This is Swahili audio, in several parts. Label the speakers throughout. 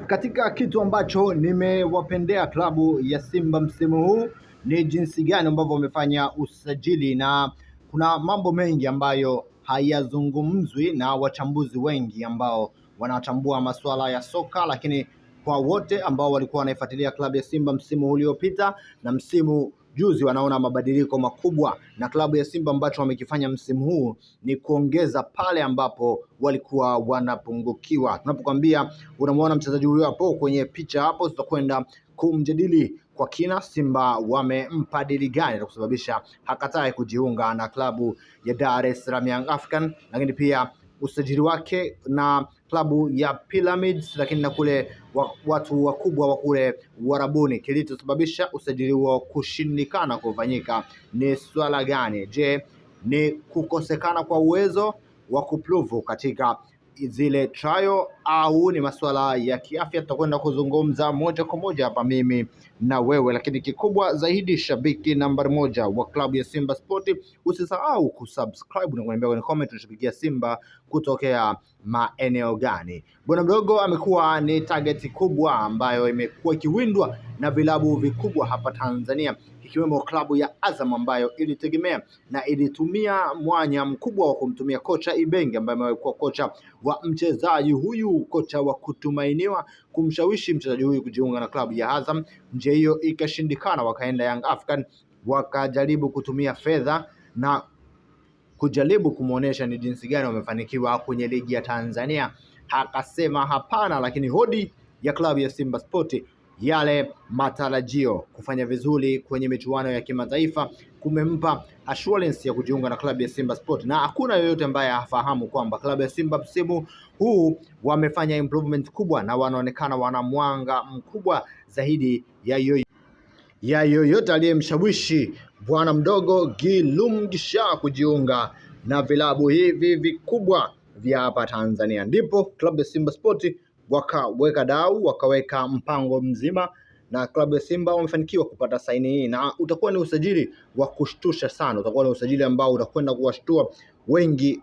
Speaker 1: Katika kitu ambacho nimewapendea klabu ya Simba msimu huu ni jinsi gani ambavyo wamefanya usajili, na kuna mambo mengi ambayo hayazungumzwi na wachambuzi wengi ambao wanachambua masuala ya soka, lakini kwa wote ambao walikuwa wanaifuatilia klabu ya Simba msimu uliopita na msimu juzi wanaona mabadiliko makubwa, na klabu ya Simba ambacho wamekifanya msimu huu ni kuongeza pale ambapo walikuwa wanapungukiwa. Tunapokuambia unamwona mchezaji huyo hapo kwenye picha hapo, tutakwenda kumjadili kwa kina Simba wamempa dili gani na kusababisha hakatae kujiunga na klabu ya Dar es Salaam Young African, lakini pia usajili wake na klabu ya Pyramids, lakini na kule watu wakubwa wa kule Warabuni. Kilichosababisha usajili huo kushindikana kufanyika ni swala gani? Je, ni kukosekana kwa uwezo wa kuprove katika zile trial au ni masuala ya kiafya? Tutakwenda kuzungumza moja kwa moja hapa mimi na wewe, lakini kikubwa zaidi, shabiki nambari moja wa klabu ya Simba Sport, usisahau kusubscribe na kuniambia kwenye comment unashabikia Simba kutokea maeneo gani. Bwana mdogo amekuwa ni target kubwa ambayo imekuwa ikiwindwa na vilabu vikubwa hapa Tanzania, ikiwemo klabu ya Azam ambayo ilitegemea na ilitumia mwanya mkubwa wa kumtumia kocha Ibenge ambaye amekuwa kocha wa mchezaji huyu, kocha wa kutumainiwa, kumshawishi mchezaji huyu kujiunga na klabu ya Azam. Njia hiyo ikashindikana, wakaenda Young African, wakajaribu kutumia fedha na kujaribu kumuonesha ni jinsi gani wamefanikiwa kwenye ligi ya Tanzania. Akasema hapana, lakini hodi ya klabu ya Simba Sport, yale matarajio kufanya vizuri kwenye michuano ya kimataifa kumempa assurance ya kujiunga na klabu ya Simba Sport, na hakuna yoyote ambaye hafahamu kwamba klabu ya Simba msimu huu wamefanya improvement kubwa na wanaonekana wana mwanga mkubwa zaidi ya yoyote aliyemshawishi bwana mdogo Gilumgisha kujiunga na vilabu hivi vikubwa vya hapa Tanzania. Ndipo klabu ya Simba Sport wakaweka dau, wakaweka mpango mzima, na klabu ya Simba wamefanikiwa kupata saini hii, na utakuwa ni usajili wa kushtusha sana. Utakuwa ni usajili ambao utakwenda kuwashtua wengi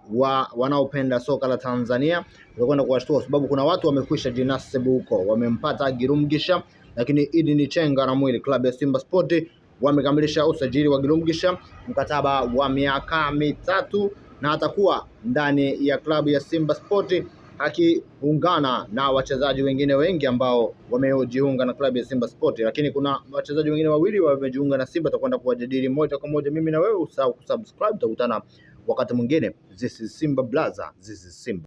Speaker 1: wanaopenda soka la Tanzania. Utakwenda kuwashtua kwa sababu kuna watu wamekwisha jinasibu huko, wamempata Gilumgisha, lakini Idi ni chenga na mwili. Klabu ya Simba Sport wamekamilisha usajili wa Gilumgisha, mkataba wa miaka 3, na atakuwa ndani ya klabu ya Simba Sport akiungana na wachezaji wengine wengi ambao wamejiunga na klabu ya Simba Sport, lakini kuna wachezaji wengine wawili wamejiunga na Simba. Tutakwenda kuwajadili moja kwa moja mimi na wewe. Usahau kusubscribe, tutakutana wakati mwingine. This is Simba Blaza, this is Simba.